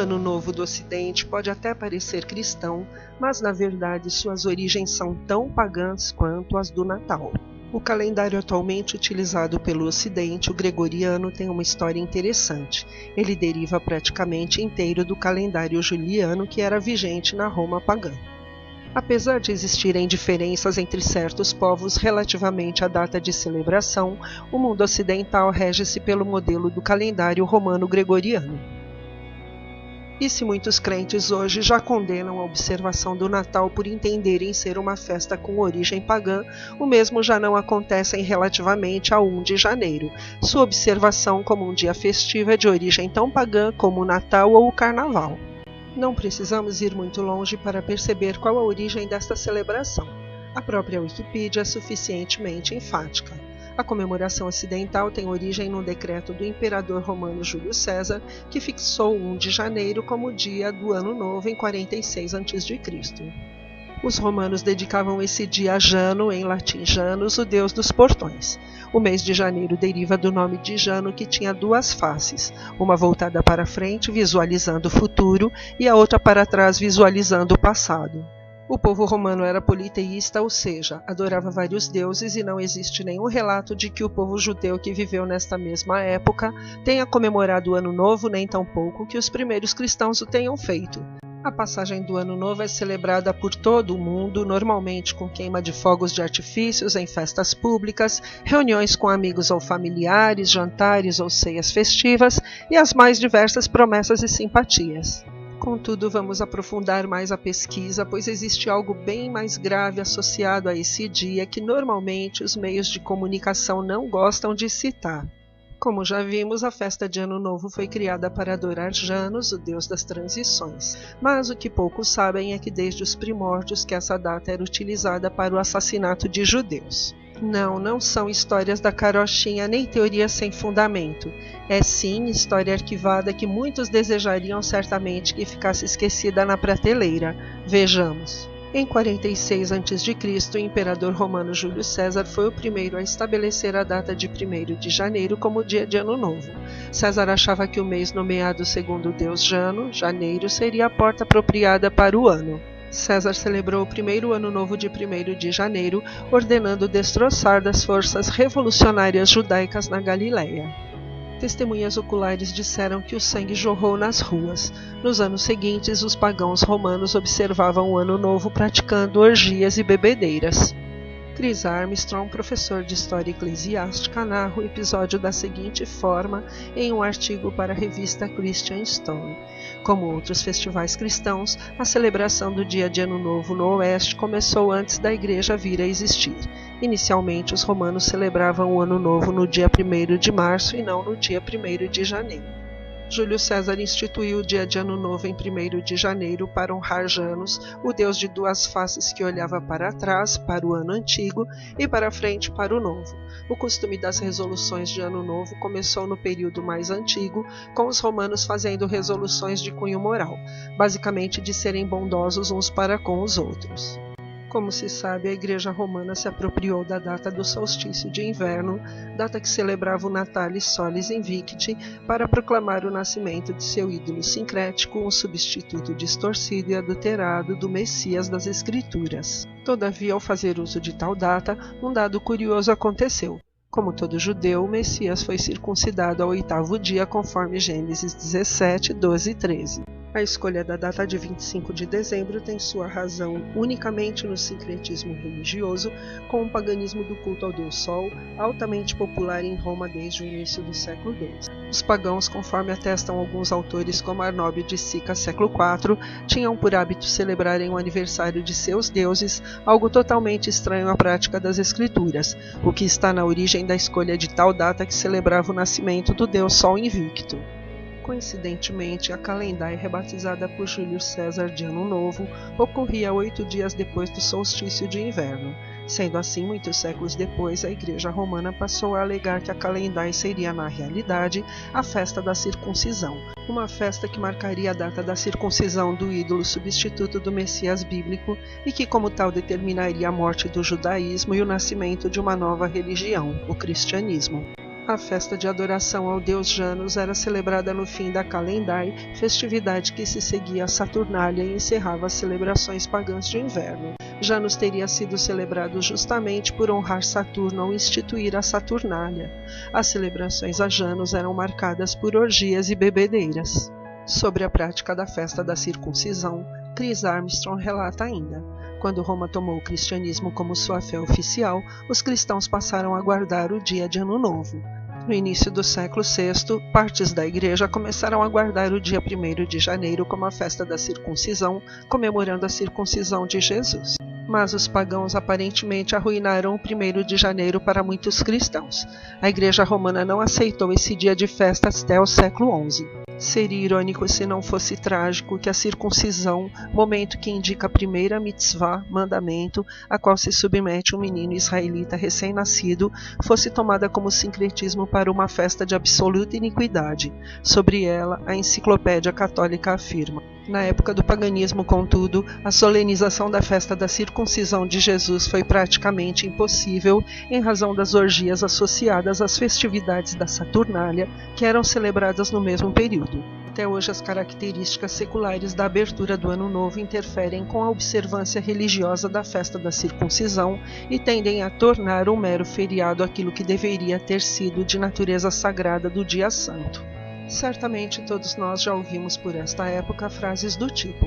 Ano Novo do Ocidente pode até parecer cristão, mas na verdade suas origens são tão pagãs quanto as do Natal. O calendário atualmente utilizado pelo Ocidente, o gregoriano, tem uma história interessante. Ele deriva praticamente inteiro do calendário juliano que era vigente na Roma pagã. Apesar de existirem diferenças entre certos povos relativamente à data de celebração, o mundo ocidental rege-se pelo modelo do calendário romano-gregoriano. E se muitos crentes hoje já condenam a observação do Natal por entenderem ser uma festa com origem pagã, o mesmo já não acontece relativamente a 1 de janeiro. Sua observação como um dia festivo é de origem tão pagã como o Natal ou o Carnaval. Não precisamos ir muito longe para perceber qual a origem desta celebração. A própria Wikipedia é suficientemente enfática. A comemoração ocidental tem origem num decreto do imperador romano Júlio César, que fixou 1 de janeiro como dia do Ano Novo em 46 a.C. Os romanos dedicavam esse dia a Jano, em latim Janus, o deus dos portões. O mês de janeiro deriva do nome de Jano, que tinha duas faces, uma voltada para frente, visualizando o futuro, e a outra para trás, visualizando o passado. O povo romano era politeísta, ou seja, adorava vários deuses, e não existe nenhum relato de que o povo judeu que viveu nesta mesma época tenha comemorado o Ano Novo, nem tampouco que os primeiros cristãos o tenham feito. A passagem do Ano Novo é celebrada por todo o mundo, normalmente com queima de fogos de artifícios em festas públicas, reuniões com amigos ou familiares, jantares ou ceias festivas e as mais diversas promessas e simpatias. Contudo, vamos aprofundar mais a pesquisa, pois existe algo bem mais grave associado a esse dia que normalmente os meios de comunicação não gostam de citar. Como já vimos, a festa de Ano Novo foi criada para adorar Janus, o deus das transições, mas o que poucos sabem é que desde os primórdios que essa data era utilizada para o assassinato de judeus. Não são histórias da carochinha nem teorias sem fundamento. É sim história arquivada que muitos desejariam certamente que ficasse esquecida na prateleira. Vejamos. Em 46 a.C., o imperador romano Júlio César foi o primeiro a estabelecer a data de 1º de janeiro como dia de Ano Novo. César achava que o mês nomeado segundo o deus Jano, janeiro, seria a porta apropriada para o ano. César celebrou o primeiro Ano Novo de 1º de janeiro, ordenando o destroçar das forças revolucionárias judaicas na Galileia. Testemunhas oculares disseram que o sangue jorrou nas ruas. Nos anos seguintes, os pagãos romanos observavam o Ano Novo praticando orgias e bebedeiras. Chris Armstrong, professor de História Eclesiástica, narra o episódio da seguinte forma em um artigo para a revista Christian Stone. Como outros festivais cristãos, a celebração do dia de Ano Novo no Oeste começou antes da Igreja vir a existir. Inicialmente, os romanos celebravam o Ano Novo no dia 1º de março e não no dia 1º de janeiro. Júlio César instituiu o dia de Ano Novo em 1º de janeiro para honrar Janus, o deus de duas faces que olhava para trás, para o ano antigo, e para frente, para o novo. O costume das resoluções de Ano Novo começou no período mais antigo, com os romanos fazendo resoluções de cunho moral, basicamente de serem bondosos uns para com os outros. Como se sabe, a Igreja Romana se apropriou da data do solstício de inverno, data que celebrava o Natalis Solis Invicti, para proclamar o nascimento de seu ídolo sincrético, um substituto distorcido e adulterado do Messias das Escrituras. Todavia, ao fazer uso de tal data, um dado curioso aconteceu. Como todo judeu, o Messias foi circuncidado ao 8º dia, conforme Gênesis 17, 12 e 13. A escolha da data de 25 de dezembro tem sua razão unicamente no sincretismo religioso, com o paganismo do culto ao deus Sol, altamente popular em Roma desde o início do século II. Os pagãos, conforme atestam alguns autores como Arnóbio de Sica, século IV, tinham por hábito celebrarem o aniversário de seus deuses, algo totalmente estranho à prática das escrituras, o que está na origem da escolha de tal data que celebrava o nascimento do deus Sol invicto. Coincidentemente, a Calendai, rebatizada por Júlio César de Ano Novo, ocorria 8 dias depois do solstício de inverno. Sendo assim, muitos séculos depois, a Igreja Romana passou a alegar que a Calendai seria, na realidade, a festa da circuncisão, uma festa que marcaria a data da circuncisão do ídolo substituto do Messias bíblico e que, como tal, determinaria a morte do judaísmo e o nascimento de uma nova religião, o cristianismo. A festa de adoração ao deus Janus era celebrada no fim da Calendai, festividade que se seguia a Saturnália e encerrava as celebrações pagãs de inverno. Janus teria sido celebrado justamente por honrar Saturno ao instituir a Saturnália. As celebrações a Janus eram marcadas por orgias e bebedeiras. Sobre a prática da festa da circuncisão, Chris Armstrong relata ainda: quando Roma tomou o cristianismo como sua fé oficial, os cristãos passaram a guardar o dia de Ano Novo. No início do século VI, partes da igreja começaram a guardar o dia 1º de janeiro como a festa da circuncisão, comemorando a circuncisão de Jesus. Mas os pagãos aparentemente arruinaram o 1º de janeiro para muitos cristãos. A igreja romana não aceitou esse dia de festa até o século XI. Seria irônico se não fosse trágico que a circuncisão, momento que indica a primeira mitzvah, mandamento, a qual se submete um menino israelita recém-nascido, fosse tomada como sincretismo para uma festa de absoluta iniquidade. Sobre ela, a enciclopédia católica afirma: na época do paganismo, contudo, a solenização da festa da circuncisão de Jesus foi praticamente impossível em razão das orgias associadas às festividades da Saturnália, que eram celebradas no mesmo período. Até hoje, as características seculares da abertura do Ano Novo interferem com a observância religiosa da festa da circuncisão e tendem a tornar um mero feriado aquilo que deveria ter sido de natureza sagrada do Dia Santo. Certamente todos nós já ouvimos por esta época frases do tipo: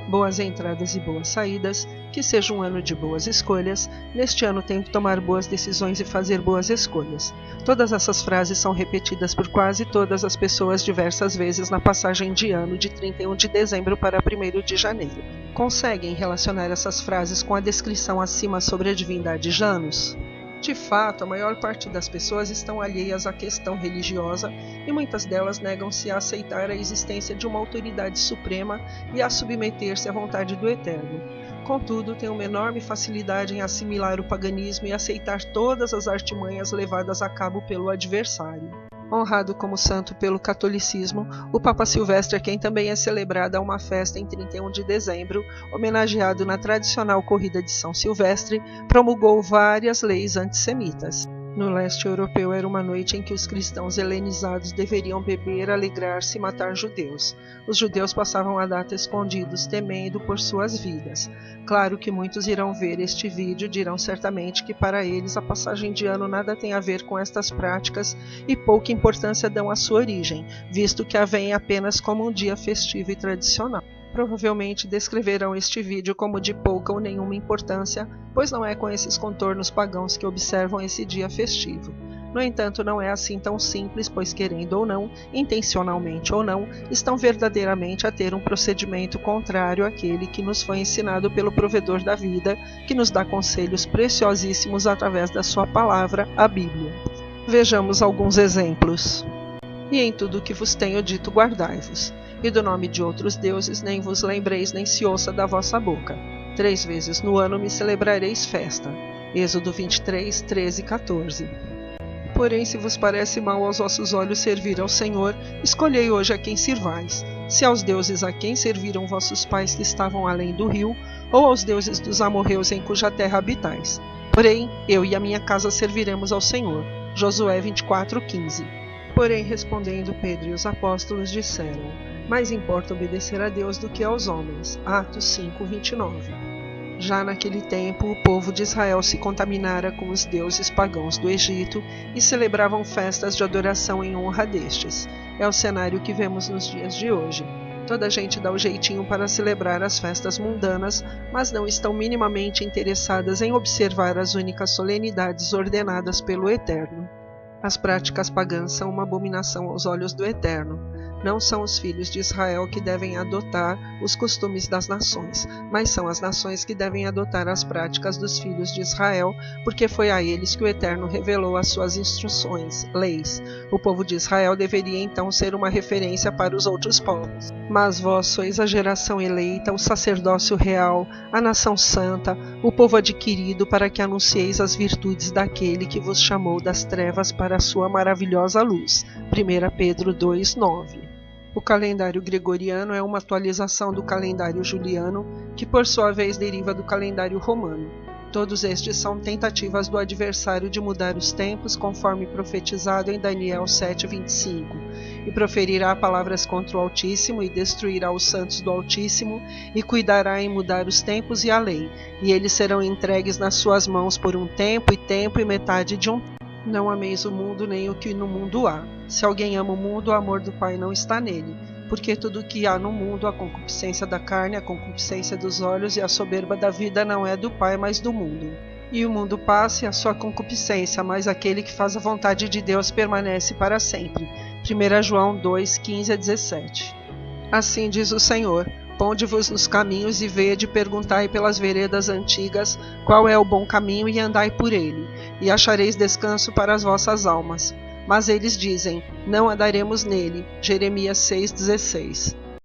boas entradas e boas saídas, que seja um ano de boas escolhas, neste ano tenho que tomar boas decisões e fazer boas escolhas. Todas essas frases são repetidas por quase todas as pessoas diversas vezes na passagem de ano de 31 de dezembro para 1º de janeiro. Conseguem relacionar essas frases com a descrição acima sobre a divindade Janus? De fato, a maior parte das pessoas estão alheias à questão religiosa e muitas delas negam-se a aceitar a existência de uma autoridade suprema e a submeter-se à vontade do Eterno. Contudo, têm uma enorme facilidade em assimilar o paganismo e aceitar todas as artimanhas levadas a cabo pelo adversário. Honrado como santo pelo catolicismo, o Papa Silvestre, quem também é celebrada uma festa em 31 de dezembro, homenageado na tradicional corrida de São Silvestre, promulgou várias leis antissemitas. No leste europeu era uma noite em que os cristãos helenizados deveriam beber, alegrar-se e matar judeus. Os judeus passavam a data escondidos, temendo por suas vidas. Claro que muitos irão ver este vídeo e dirão certamente que para eles a passagem de ano nada tem a ver com estas práticas e pouca importância dão à sua origem, visto que a veem apenas como um dia festivo e tradicional. Provavelmente descreverão este vídeo como de pouca ou nenhuma importância, pois não é com esses contornos pagãos que observam esse dia festivo. No entanto, não é assim tão simples, pois querendo ou não, intencionalmente ou não, estão verdadeiramente a ter um procedimento contrário àquele que nos foi ensinado pelo provedor da vida, que nos dá conselhos preciosíssimos através da sua palavra, a Bíblia. Vejamos alguns exemplos. E em tudo o que vos tenho dito guardai-vos, e do nome de outros deuses nem vos lembreis nem se ouça da vossa boca. 3 vezes no ano me celebrareis festa. Êxodo 23, 13 e 14. Porém, se vos parece mal aos vossos olhos servir ao Senhor, escolhei hoje a quem sirvais, se aos deuses a quem serviram vossos pais que estavam além do rio, ou aos deuses dos amorreus em cuja terra habitais. Porém, eu e a minha casa serviremos ao Senhor. Josué 24, 15. Porém, respondendo Pedro e os apóstolos disseram: mais importa obedecer a Deus do que aos homens. Atos 5, 29. Já naquele tempo, o povo de Israel se contaminara com os deuses pagãos do Egito e celebravam festas de adoração em honra destes. É o cenário que vemos nos dias de hoje. Toda a gente dá o jeitinho para celebrar as festas mundanas, mas não estão minimamente interessadas em observar as únicas solenidades ordenadas pelo Eterno. As práticas pagãs são uma abominação aos olhos do Eterno. Não são os filhos de Israel que devem adotar os costumes das nações, mas são as nações que devem adotar as práticas dos filhos de Israel, porque foi a eles que o Eterno revelou as suas instruções, leis. O povo de Israel deveria então ser uma referência para os outros povos. Mas vós sois a geração eleita, o sacerdócio real, a nação santa, o povo adquirido, para que anuncieis as virtudes daquele que vos chamou das trevas para a sua maravilhosa luz. 1 Pedro 2, 9. O calendário gregoriano é uma atualização do calendário juliano, que por sua vez deriva do calendário romano. Todos estes são tentativas do adversário de mudar os tempos, conforme profetizado em Daniel 7:25, e proferirá palavras contra o Altíssimo, e destruirá os santos do Altíssimo, e cuidará em mudar os tempos e a lei, e eles serão entregues nas suas mãos por um tempo e metade de um tempo. Não ameis o mundo, nem o que no mundo há. Se alguém ama o mundo, o amor do Pai não está nele. Porque tudo o que há no mundo, a concupiscência da carne, a concupiscência dos olhos e a soberba da vida não é do Pai, mas do mundo. E o mundo passa e a sua concupiscência, mas aquele que faz a vontade de Deus permanece para sempre. 1 João 2:15-17. Assim diz o Senhor: ponde-vos nos caminhos e vede, perguntai pelas veredas antigas qual é o bom caminho e andai por ele, e achareis descanso para as vossas almas. Mas eles dizem: não andaremos nele. Jeremias 6:16.